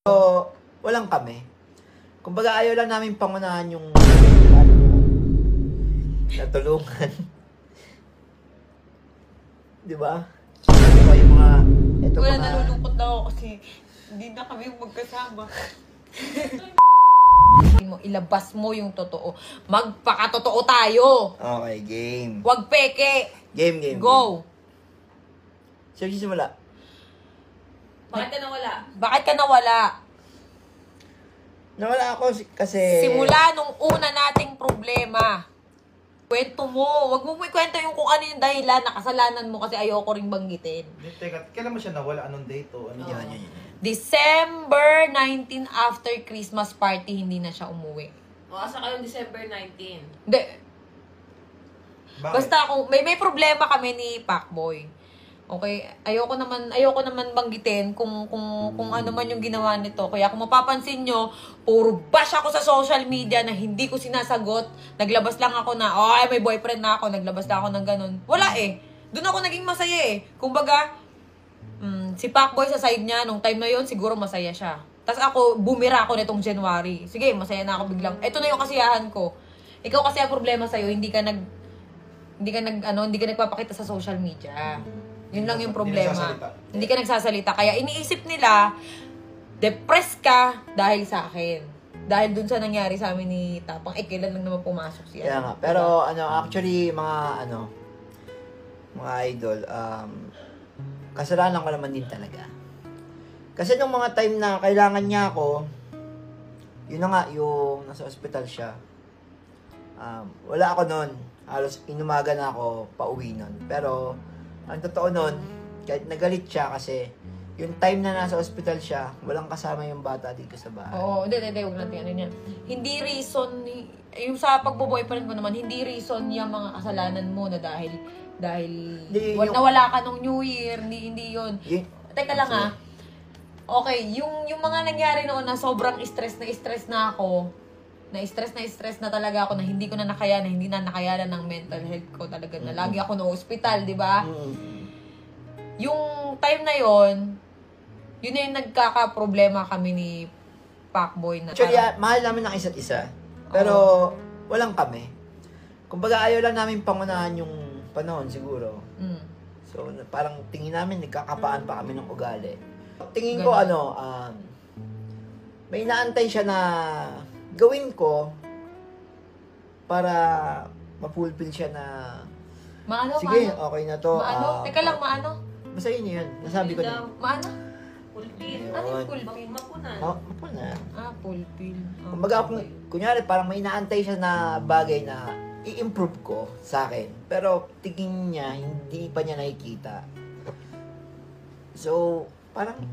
So, walang kami. Kumbaga, ayaw lang namin pangunahan yung natulungan. Diba? So, yung mga, ito Wala, mga... nalulungkot na ako kasi hindi na kami magkasama. Ilabas mo yung totoo. Magpakatotoo tayo. Okay, game. Huwag peke. Game. Go. So, simula. Bakit ka nawala? Bakit ka nawala? Nawala ako kasi... Simula nung una nating problema. Kwento mo. Huwag mo ikwento yung kung ano yung dahilan na kasalanan mo kasi ayoko ring banggitin. Teka, kailan mo siya nawala? Anong date o ano? Yan. December 19 after Christmas party, hindi na siya umuwi. O, asa kayong December 19? Hindi. Bakit? Basta kung may problema kami ni Pacboy. Okay, ayoko naman banggitin kung ano man yung ginawa nito. Kaya kung mapapansin nyo, puro bash ako sa social media na hindi ko sinasagot. Naglabas lang ako na, ay may boyfriend na ako, naglabas lang ako ng ganun. Wala eh. Doon ako naging masaya eh. Kumbaga, si Pacboy sa side niya, nung time na yon siguro masaya siya. Tapos ako, bumira ako nitong January. Sige, masaya na ako biglang. Ito na yung kasiyahan ko. Ikaw kasi ang problema sa'yo, hindi ka nagpapakita sa social media. Yun lang yung problema. Hindi ka nagsasalita. Kaya iniisip nila, depressed ka dahil sa akin. Dahil dun sa nangyari sa amin ni Tapang, kailan lang naman pumasok siya. Kaya nga. Pero, actually, mga idol, kasalanan ko naman din talaga. Kasi nung mga time na kailangan niya ako, yun na nga, yung nasa ospital siya. Wala ako nun. Halos inumaga na ako pauwi nun. Pero, ang totoo nun, kahit nagalit siya kasi yung time na nasa ospital siya, walang kasama yung bata dito sa bahay. Oo, hindi, huwag natin ano niya. Hindi reason, yung sa pagbo-boyfriend ko naman, hindi reason yung mga kasalanan mo na dahil nawala ka nung New Year, hindi yun. Teka lang okay, yung mga nangyari noon na sobrang stress na ako, na-stress na talaga ako na hindi ko na nakayanan, hindi na nakayanan ng mental health ko talaga na lagi ako na hospital, di ba? Yung time na yon, yun na yung nagkaka-problema kami ni Pacboy na. Actually, mahal namin ng isa't isa. Pero, walang kami. Kumbaga, ayaw lang namin pangunahan yung panahon siguro. So, parang tingin namin, nagkakapaan pa kami ng ugali. Tingin ko, may inaantay siya na gawin ko para mapulpil siya na sige, okay na to. Teka lang, maano? Basta yun. Nasabi ko na. Maano? Pulpil. Ano yung pulpil? Mapunan. Mapunan. Pulpil. Kumbaga, kunyari, parang may inaantay siya na bagay na i-improve ko sa akin. Pero, tingin niya, hindi pa niya nakikita. So, parang,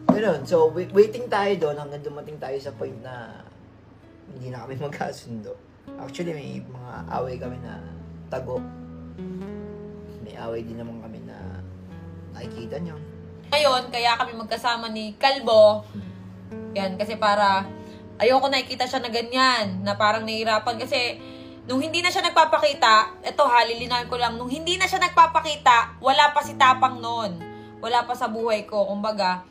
gano'n. So, waiting tayo doon hanggang dumating tayo sa point na hindi na kami magkasundo. Actually, may mga away kami na tago. May away din naman kami na nakikita niyo. Ngayon, kaya kami magkasama ni Kalbo. Yan, kasi para ayoko nakikita siya na ganyan, na parang nahihirapan. Kasi nung hindi na siya nagpapakita, eto lilinawin ko lang, nung hindi na siya nagpapakita, wala pa si Tapang noon. Wala pa sa buhay ko. Kumbaga,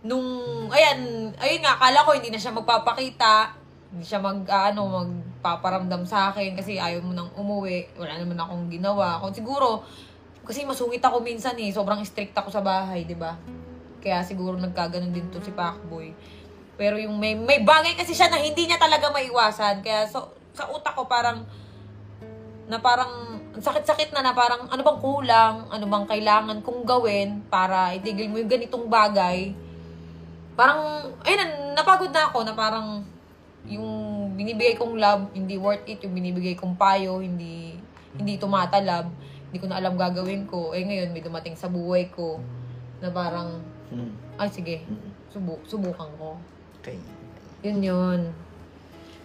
ayun nga, akala ko hindi na siya magpapakita, hindi siya magpaparamdam sa akin kasi ayaw mo nang umuwi, wala naman akong ginawa. Siguro, kasi masungit ako minsan sobrang strict ako sa bahay, di ba? Kaya siguro nagkaganon din to si Pacboy. Pero yung may bagay kasi siya na hindi niya talaga maiwasan, kaya sa utak ko parang sakit-sakit na parang ano bang kulang, ano bang kailangan kong gawin para itigil mo yung ganitong bagay. Parang, napagod na ako na parang yung binibigay kong love, hindi worth it. Yung binibigay kong payo, hindi tumatalab. Hindi ko na alam gagawin ko. Ngayon, may dumating sa buhay ko na parang, ay sige, subukan ko. Okay. Yun.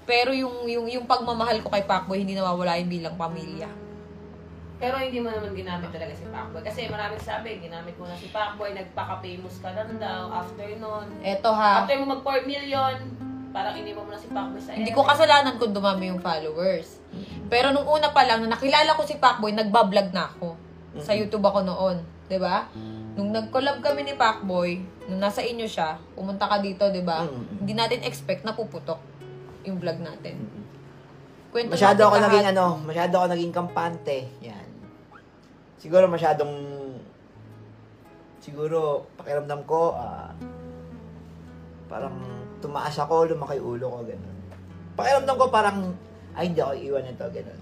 Pero yung pagmamahal ko kay Pacboy, hindi nawawala yung bilang pamilya. Pero hindi mo naman ginamit talaga si Pacboy. Kasi maraming sabi, ginamit mo na si Pacboy, nagpaka-famous ka lang daw. After nun, after mo mag 4 million, parang iniwan mo na si Pacboy sa Hindi ko kasalanan kung dumami yung followers. Pero nung una pa lang, na nakilala ko si Pacboy, nagbablog na ako. Sa YouTube ako noon. 'Di ba? Nung nag-collab kami ni Pacboy, nung nasa inyo siya, pumunta ka dito, di ba? Hindi natin expect na puputok yung vlog natin. Kwento Masyado natin ako lahat. masyado ako naging kampante. Yan. Siguro pakiramdam ko, parang tumaas ako, lumaki ulo ko, gano'n. Pakiramdam ko parang, ay, hindi ako iiwan nito, gano'n.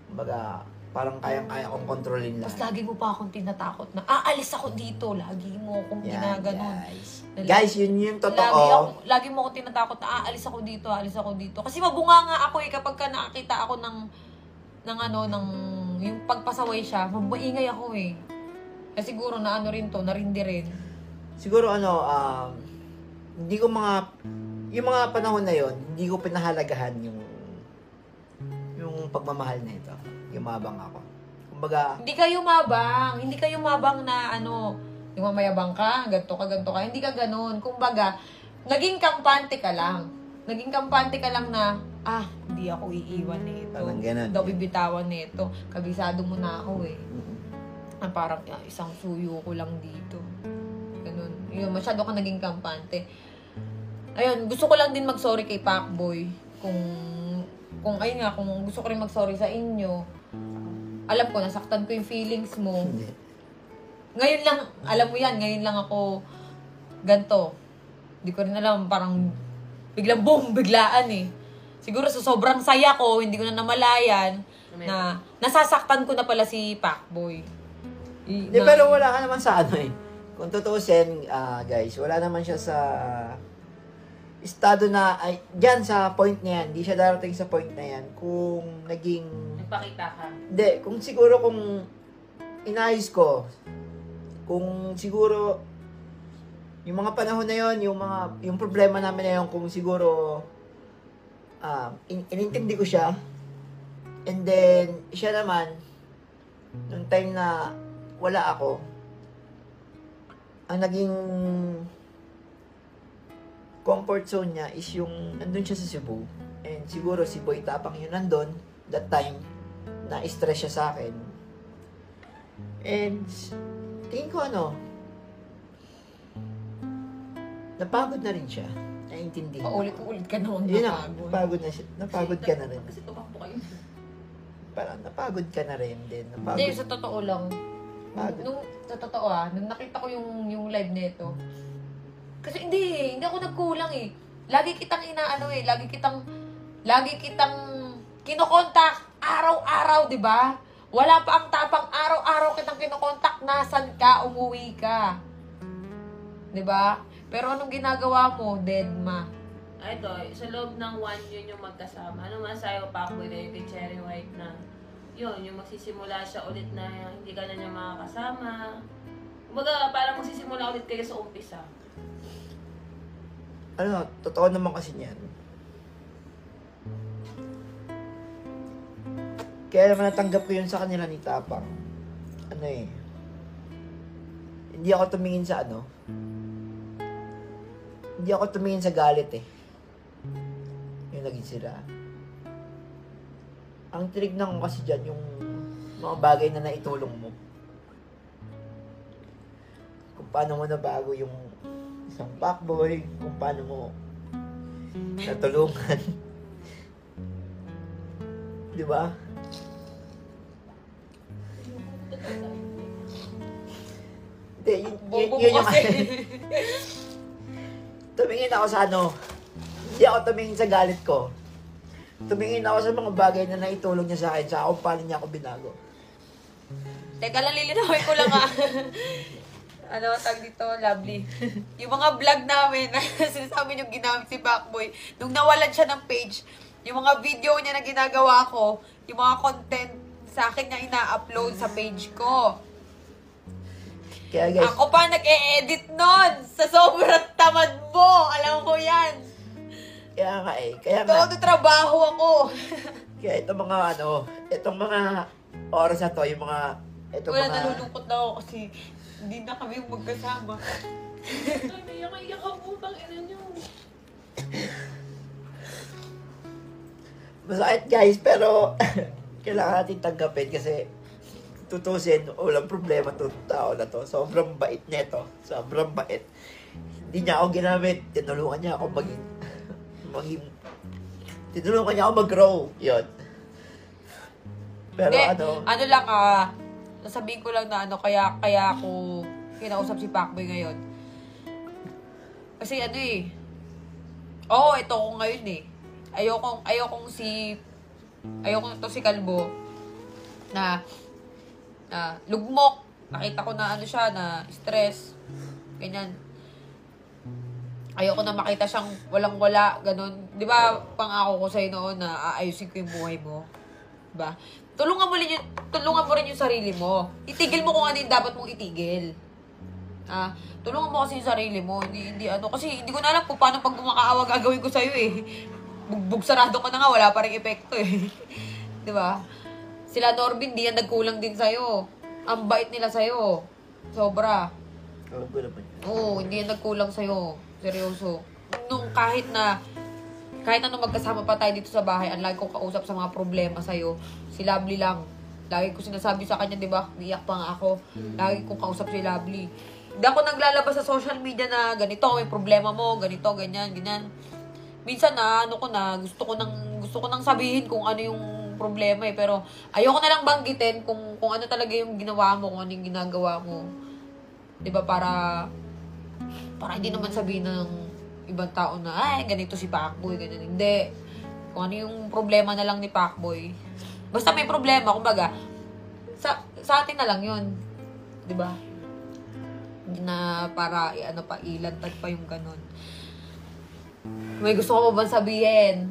Kumbaga, parang kayang-kaya kong kontrolin Tapos lahat. lagi mo pa akong tinatakot na, aalis ako dito. Lagi mo akong Yan, ginaganon. guys, yun yung totoo. Lagi mo akong tinatakot na, aalis ako dito. Kasi mabunga nga ako kapag ka nakakita ako ng yung pagpasaway siya, maingay ako Kasi siguro na rin to, narindi rin. Siguro hindi ko yung mga panahon na yon, hindi ko pinahalagahan yung pagmamahal na ito. Yumabang ako. Kumbaga, Hindi ka yumabang na yung mamayabang ka, ganto ka. Hindi ka ganun. Kumbaga, naging kampante ka lang. Na, hindi ako iiwan nito. Parang ganun. Daw bibitawan nito. Kabisado mo na ako parang isang suyo ko lang dito. Ganun. Yun, masyado ka naging kampante. Ayun, gusto ko lang din mag-sorry kay Pacboy. Kung gusto ko rin mag-sorry sa inyo, alam ko, nasaktan ko yung feelings mo. hindi. Ngayon lang, alam mo yan, ngayon lang ako ganto. Hindi ko rin alam, parang biglang boom, biglaan Siguro sa sobrang saya ko, hindi ko na namalayan na nasasaktan ko na pala si Pacboy. Hindi, pero wala ka naman sa Kung tutuusin, guys, wala naman siya sa estado na, dyan sa point na yan, hindi siya darating sa point na yan kung naging, Nagpakita ka. hindi, kung siguro kung inayos ko, kung siguro, yung mga panahon na yon, yung problema namin na yun, kung siguro, inintindi ko siya, and then, siya naman, nung time na wala ako, ang naging comfort zone niya is yung nandun siya sa Cebu. And siguro si Boy Tapang yun nandun, that time, na-stress siya sa akin. And tingin ko napagod na rin siya. Naiintindi. Paulit-ulit ka noon Yun napagod. napagod na siya. Napagod ka na rin. Kasi tumakbo kayo. Parang napagod ka na rin din. Hindi, Napagod. sa totoo lang. Sa totoo nung nakita ko yung live nito, kasi hindi ako nagkulang Lagi kitang lagi kitang kinokontak araw-araw, di ba? Wala pa ang tapang araw-araw kitang kinokontak, nasan ka, umuwi ka. Di ba? Pero anong ginagawa mo, Deadma? Ito, sa loob ng 1 yun yung magkasama. Ano man sa'yo, Pacboy, na yung kay Cherry White na yun, yung magsisimula siya ulit na hindi ka na niya makakasama. Kumbaga, parang magsisimula ulit kayo sa umpisa. Totoo naman kasi niyan. Kaya naman natanggap ko yun sa kanila ni Tapang. Hindi ako tumingin sa hindi ako tumingin sa galit yung naging sila. Ang tinignan ko kasi dyan yung mga bagay na naitulong mo. Kung paano mo nabago yung isang Pacboy, kung paano mo natulungan. Di ba? Hindi, Bobo yun mo yung kasi. tumingin ako sa hindi ako tumingin sa galit ko. Tumingin ako sa mga bagay na naitulong niya sa akin, sa kung paano niya ako binago. Teka lang, lilinawin ko lang tag dito, lovely. Yung mga vlog namin, sinasabi yung ginamit si Pacboy, nung nawalan siya ng page, yung mga video niya na ginagawa ko, yung mga content sa akin niya ina-upload sa page ko. Kaya guys, Ako pa nag-e-edit nun sa sobrang tamad mo. Alam ko yan. kaya nga, Todo trabaho ako. kaya itong mga itong mga oras na to, yung mga, Wala, nalulungkot na ako kasi hindi na kami magkasama. Ay, iyak ako, ina nyo. Masakit guys, pero kailangan natin tanggapin kasi tutusin, walang problema to tao na to. Sobrang bait neto. Sobrang bait. Hindi niya ako ginamit. Tinulungan niya ako tinulungan niya ako mag-grow. Yun. Pero Hindi, ano lang nasabihin ko lang na kaya ako kinausap si Pacboy ngayon. Kasi ito ko ngayon eh. Ayokong to si Kalbo na lugmok. Nakita ko na siya, na stress. Ganyan. Ayoko na makita siyang walang-wala, ganun. Di ba, pangako ko sa'yo noon na aayusin ko yung buhay mo? Diba? Tulungan mo rin yung sarili mo. Itigil mo kung ano yung dapat mong itigil. Tulungan mo kasi yung sarili mo. Kasi hindi ko na alam kung paano pag gumakaawa gagawin ko sa'yo eh. Bugbog sarado ko na nga, wala pa rin epekto eh. Diba? Sila Norbin, di yan nagkulang din sa'yo. Ang bait nila sa'yo. Sobra. Oo, hindi yan nagkulang sa'yo. Seryoso. Kahit ano magkasama pa tayo dito sa bahay, ang lagi kong kausap sa mga problema sa'yo, si Lovely lang. Lagi ko sinasabi sa kanya, di ba? Iyak pa nga ako. Lagi kong kausap si Lovely. Hindi ako naglalabas sa social media na ganito, may problema mo, ganito, ganyan, ganyan. Minsan gusto ko nang sabihin kung ano yung problema eh. Pero ayoko na lang banggitin kung ano talaga yung ginawa mo, kung ano yung ginagawa mo. Di ba? Para hindi naman sabihin ng ibang tao na, ay, ganito si Pacboy, ganyan. Hindi. Kung ano yung problema na lang ni Pacboy. Basta may problema, kumbaga, sa atin na lang yun. Diba? Hindi na para, ilantad pa yung ganun. May gusto ko ba sabihin?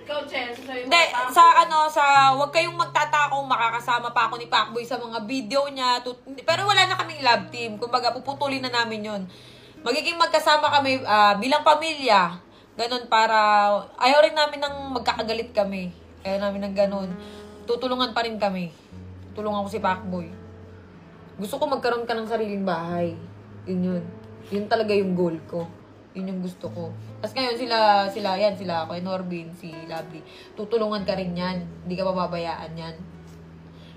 Ikaw, Chen, Hindi, wag kayong magtataka kung makakasama pa ako ni Pacboy sa mga video niya. Pero wala na kaming love team. Kumbaga, puputulin na namin yun. Magiging magkasama kami bilang pamilya. Ganon para, ayaw rin namin ng magkakagalit kami. Ayaw namin ng ganon. Tutulungan pa rin kami. Tutulungan ko si Pacboy. Gusto ko magkaroon ka ng sariling bahay. Yun. Yun talaga yung goal ko. Yun yung gusto ko. Tapos ngayon sila Kuya Norbin, si Lovely. Tutulungan ka rin yan. Hindi ka pababayaan yan.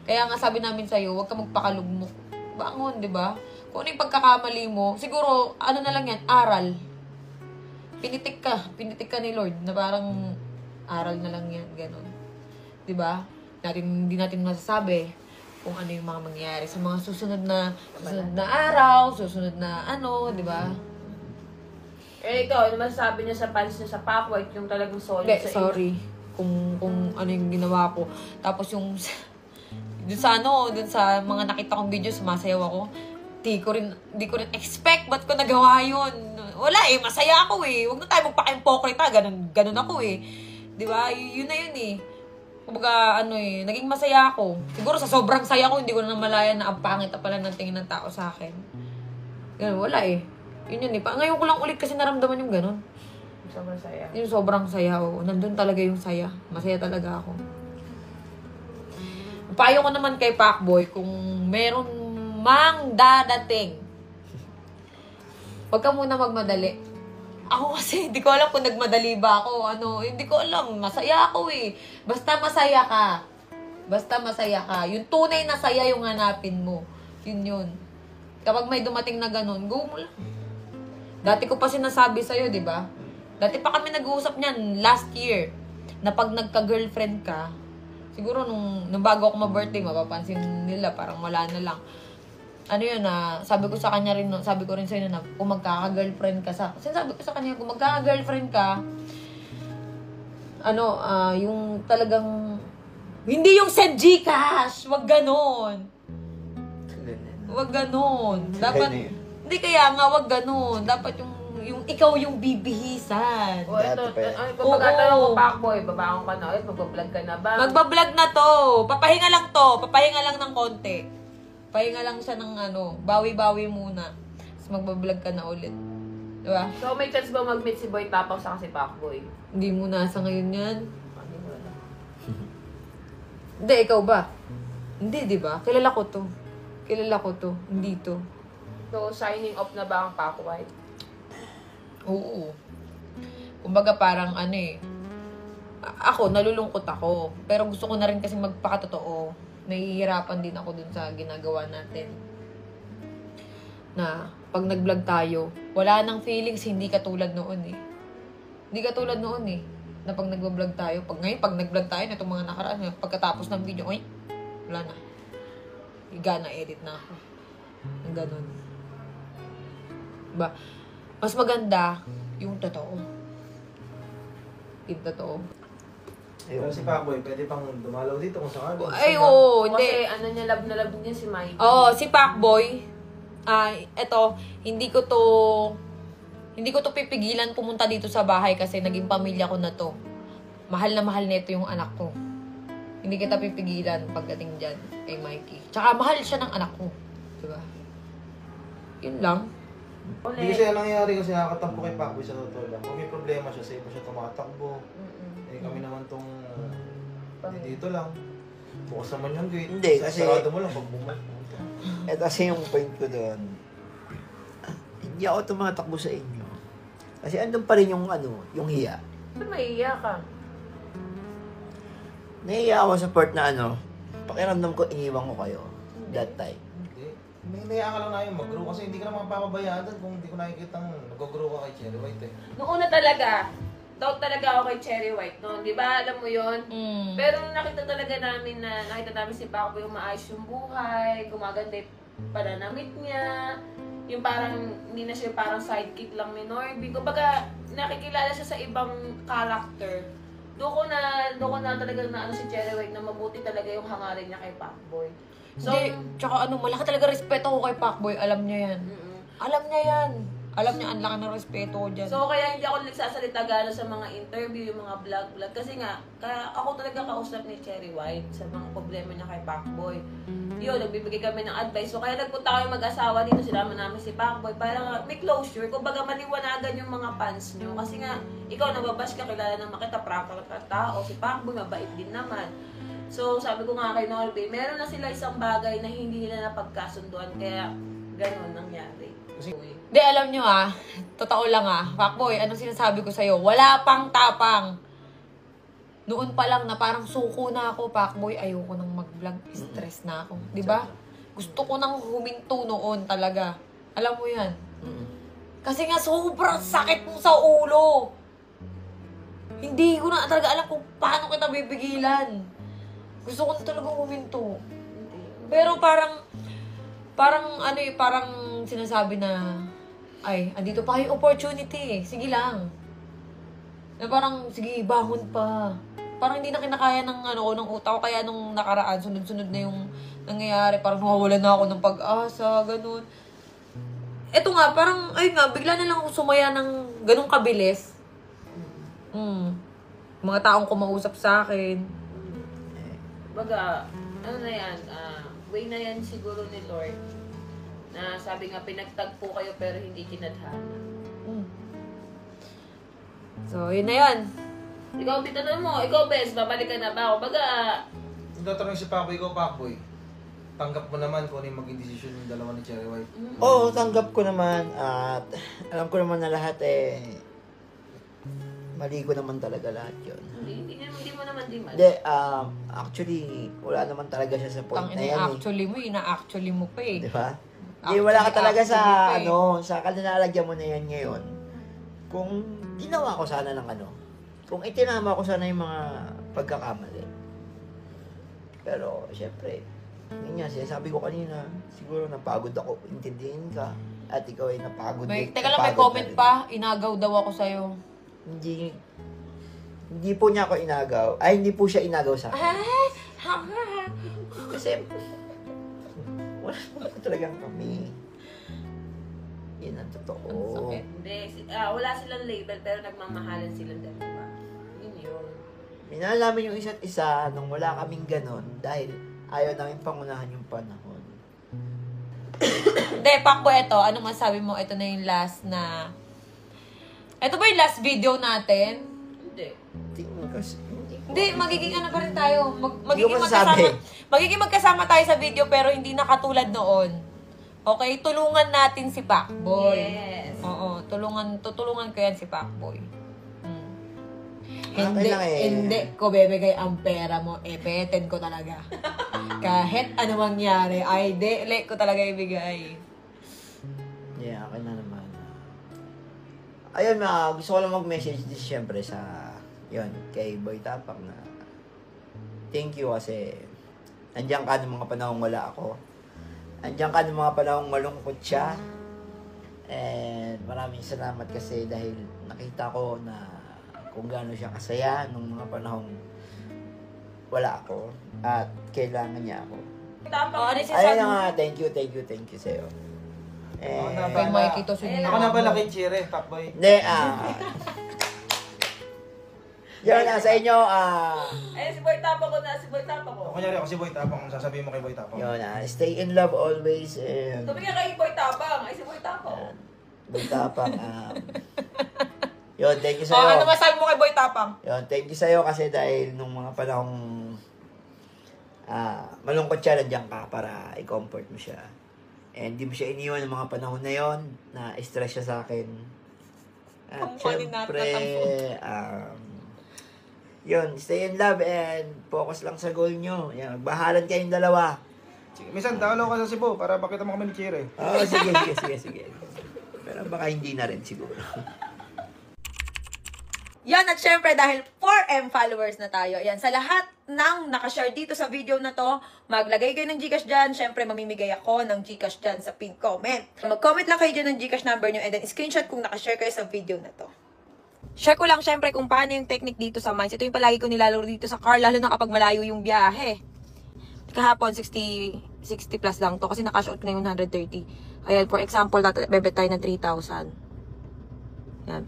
Kaya nga sabi namin sa'yo, huwag ka magpakalugmok. Bangon, di ba? Kung ano yung pagkakamali mo, siguro, na lang yan, aral. Pinitik ka ni Lord, na parang aral na lang yan, gano'n. Di ba? Hindi natin masasabi kung ano yung mga mangyayari sa mga susunod na araw, susunod na di ba? Ikaw, ano masasabi niya sa fans niya sa Pacboy, yung talagang solid Hindi, sa inyo? sorry. Kung ano yung ginawa ko. Tapos yung, dun sa mga nakita kong video, sumasayaw ako. Di ko rin expect, ba't ko nagawa yun? Wala eh, masaya ako eh. Huwag na tayo magpaka-impokrita, ganun ako eh. Di ba? Yun na yun eh. Kumbaga, naging masaya ako. Siguro sa sobrang saya ko, hindi ko na namalayan na ang pangit na pala ng tingin ng tao sa akin. Ganun, wala eh. Yun eh. Ngayon ko lang ulit kasi naramdaman yung ganun. Sobrang saya. Yung sobrang saya. Nandun talaga yung saya. Masaya talaga ako. Payo ko naman kay Pacboy, kung meron mang dadating, huwag ka muna magmadali. Ako kasi, hindi ko alam kung nagmadali ba ako. Hindi ko alam. Masaya ako eh. Basta masaya ka. Yung tunay na saya yung hanapin mo. Yun. Kapag may dumating na ganun, go mo lang. Dati ko pa sinasabi sa'yo, di ba? Dati pa kami nag-uusap niyan last year. Na pag nagka-girlfriend ka, siguro nung bago ako ma-birthday, mapapansin nila, parang wala na lang. Sabi ko sa kanya rin, sabi ko rin sa'yo na kung magkaka-girlfriend ka sabi ko sa kanya, kung magkaka-girlfriend ka, yung talagang, hindi yung send Gcash, wag ganon. Dapat, hindi kaya nga, wag ganon. Dapat yung ikaw yung bibihisan. O, ito, kung magtatanong ko, Pacboy, babangon ka na ulit, magbablog ka na ba? Magbablog na to. Papahinga lang ng konti. Pahinga lang siya ng bawi-bawi muna. Tapos magbablog ka na ulit. Diba? So, may chance ba mag-meet si Boy Tapang sa si Pacboy? Hindi mo nasa ngayon yan. Hindi, ikaw ba? Hindi, di ba? Kilala ko to. Hindi to. So, signing off na ba ang Pacboy? Oo. Kumbaga parang ako, nalulungkot ako. Pero gusto ko na rin kasi magpakatotoo. nahihirapan din ako dun sa ginagawa natin. Na pag nag-vlog tayo, wala nang feelings, hindi katulad noon eh. Hindi katulad noon eh. Na pag nag-vlog tayo, pag nag-vlog tayo, na itong mga nakaraan, pagkatapos ng video, ay, wala na. Higa na, edit na ako. Ang ganun. Diba? Mas maganda yung totoo. Yung totoo. Pero si Pacboy, pwede pang dumalaw dito kung sakali. Ay, oo, hindi. Kasi ano niya, love na love niya si Mikey. Oo, si Pacboy, eto, hindi ko to pipigilan pumunta dito sa bahay kasi naging pamilya ko na to. Mahal na mahal nito yung anak ko. Hindi kita pipigilan pagdating dyan kay Mikey. Tsaka mahal siya ng anak ko. Diba? Yun lang. Hindi kasi nangyayari kasi nakakatampo kay Pacboy sa totoo lang. Kung may problema siya, sa iba siya tumatakbo. Eh kami naman tong dito lang. Bukas naman yung gate. Hindi, kasi- Sarado mo lang pag bumalik. Kasi yung point ko doon, hindi ako tumatakbo sa inyo. Kasi andun pa rin yung yung hiya. Ba't maiiyak ka? Nahiya ako sa part na pakiramdam ko iniwan ko kayo that time. Hindi. May naya ka lang na yung mag-grow kasi hindi ka naman papabayaan doon kung hindi ko nakikita nag-grow ka kay Cherry White eh. Noong una talaga, doubt talaga ako kay Cherry White noon. Di ba? Alam mo yun? Pero nung nakita talaga namin si Pacboy yung maayos yung buhay, gumaganda yung pananamit niya, yung parang, hindi na siya parang sidekick lang ni Norby. Kumbaga, nakikilala siya sa ibang character. Doon ko na talaga na si Cherry White na mabuti talaga yung hangarin niya kay Pacboy. So, Hindi, tsaka malaki talaga respeto ko kay Pacboy. Alam niya yan. Alam niya yan. Alam niya, ang laki ng respeto ko dyan. So, kaya hindi ako nagsasalita gano'n sa mga interview, yung mga vlog. Kasi nga, kaya ako talaga kausap ni Cherry White sa mga problema niya kay Pacboy. Yun, nagbibigay kami ng advice. So, kaya nagpunta kami mag-asawa dito, sinama namin si Pacboy para may closure. Kumbaga, maliwanagan yung mga fans niyo. Kasi nga, ikaw nababash ka, kilala naman kita, prank ka tao. Si Pacboy, mabait din naman. So, sabi ko nga kay Norby, meron na sila isang bagay na hindi nila napagkasunduan. Kaya, ganun nangyari. Di, alam nyo totoo lang Pacboy, anong sinasabi ko sa'yo? Wala pang tapang. Noon pa lang na parang suko na ako, Pacboy, ayoko nang mag-vlog, stress na ako. Di ba? Gusto ko nang huminto noon talaga. Alam mo yan? Kasi nga sobrang sakit mo sa ulo. Hindi ko na talaga alam kung paano kita bibigilan. Gusto ko na talaga huminto. Pero parang sinasabi na, ay, andito pa yung opportunity. Sige lang. Na parang, sige, bangon pa. Parang hindi na kinakaya ng ng utak ko. Kaya nung nakaraan, sunod-sunod na yung nangyayari. Parang nawawalan na ako ng pag-asa, ganun. Eto nga, parang, ayun nga, bigla na lang ako sumaya ng ganun kabilis. Mga taong kumausap sa akin. Baga, ano na yan, way na yan siguro ni Lord na sabi nga pinagtagpo kayo pero hindi kinadhana. So, yun na yun. Ikaw, titanong mo, ikaw bes, babalik ka na ba? O baga, Kung tatanungin si Pacboy ko, Pacboy, tanggap mo naman kung ano yung maging desisyon ng dalawa ni Cherry White. Oo, tanggap ko naman at alam ko naman na lahat mali ko naman talaga lahat yun. hindi mo naman di man. Hindi, actually, wala naman talaga siya sa point na yan Ina-actually mo pa eh. Di ba? Hindi, wala ka talaga sa, Actually, sa kalinalagyan mo na yan ngayon. Kung ginawa ko sana ng kung itinama ko sana yung mga pagkakamali. Pero, syempre, yun nga, sinasabi ko kanina, siguro napagod ako, intindihin ka, at ikaw ay napagod. Teka lang, may napagod comment na rin. pa. Inagaw daw ako sa'yo. Hindi po niya ako inagaw. Ay, hindi po siya inagaw sa akin. Kasi, wala talagang kami. Yun ang totoo. Ang sakit. Hindi, wala silang label pero nagmamahalan silang dalawa. Yun. Minalaman yung isa't isa nung wala kaming ganon dahil ayaw namin pangunahan yung panahon. Hindi, Pacboy, ito. Ano masabi mo? Ito na yung last na... Ito ba yung last video natin? Hindi. Hindi, magiging ano pa rin tayo. Hindi ko masasabi. Magiging magkasama tayo sa video pero hindi na katulad noon. Okay? Tulungan natin si Pacboy. Yes. Oo, tutulungan ko yan si Pacboy. Hindi, lang eh. hindi ko bebigay ang pera mo. Peten ko talaga. Kahit ano mangyari, ay dele ko talaga ibigay. Yeah, akin na naman. Ayun, gusto ko lang mag-message din siyempre sa, kay Boy Tapak na thank you kasi nandiyan ka ng mga panahong wala ako. Nandiyan ka ng mga panahong malungkot siya. And maraming salamat kasi dahil nakita ko na kung gaano siya kasaya nung mga panahong wala ako at kailangan niya ako. Ano Ayun na nga, thank you sa'yo. Kay Mikey to sinunod. Ako na pala kay Chire, Pakboy. Hindi, yun na, sa inyo, Ay, si Boy Tapo ko na, si Boy Tapo ko. Kunyari ako si Boy Tapang, sasabihin mo kay Boy Tapang. yun na, stay in love always, and Sabi nga kay Boy Tapang, ay si Boy Tapo. Boy Tapang, yun, thank you Oh, ano sa'yo. masabi mo kay Boy Tapang? Yun, thank you sa'yo kasi dahil nung mga panahong malungkot siya, nandiyan ka para i-comfort mo siya. And di mo siya iniwan ng mga panahon na yon na stress siya sa akin. At Ang kulit natin syempre, ang yun, stay in love and focus lang sa goal nyo. Yan, magbahalan kayong dalawa. Sige, minsan dalaw ka sa Cebu para pakita mo kami ni Chire. Oo, sige. Pero baka hindi na rin siguro. Yan, at syempre dahil 4M followers na tayo. Yan, sa lahat ng nakashare dito sa video na to, maglagay kayo ng Gcash dyan. Syempre, mamimigay ako ng Gcash dyan sa pin comment. Mag-comment lang kayo dyan ng Gcash number nyo and then screenshot kung nakashare kayo sa video na to. Share ko lang syempre kung paano yung technique dito sa mines. Ito yung palagi ko nilalaro dito sa car, lalo na kapag malayo yung biyahe. Kahapon, 60 plus lang to kasi nakash out ko na yung 130. Ayan, for example, bebet tayo ng 3,000. Yan.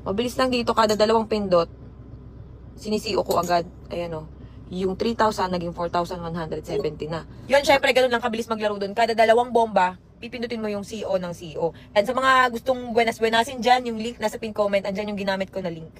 Mabilis lang dito, kada dalawang pindot, sinisiyo ko agad. Ayan o. Yung 3,000 naging 4,170 na. Yun, syempre, ganun lang kabilis maglaro dun. Kada dalawang bomba, pipindutin mo yung CO ng CO. And sa mga gustong buenas-buenasin dyan, yung link nasa pin comment, andyan yung ginamit ko na link.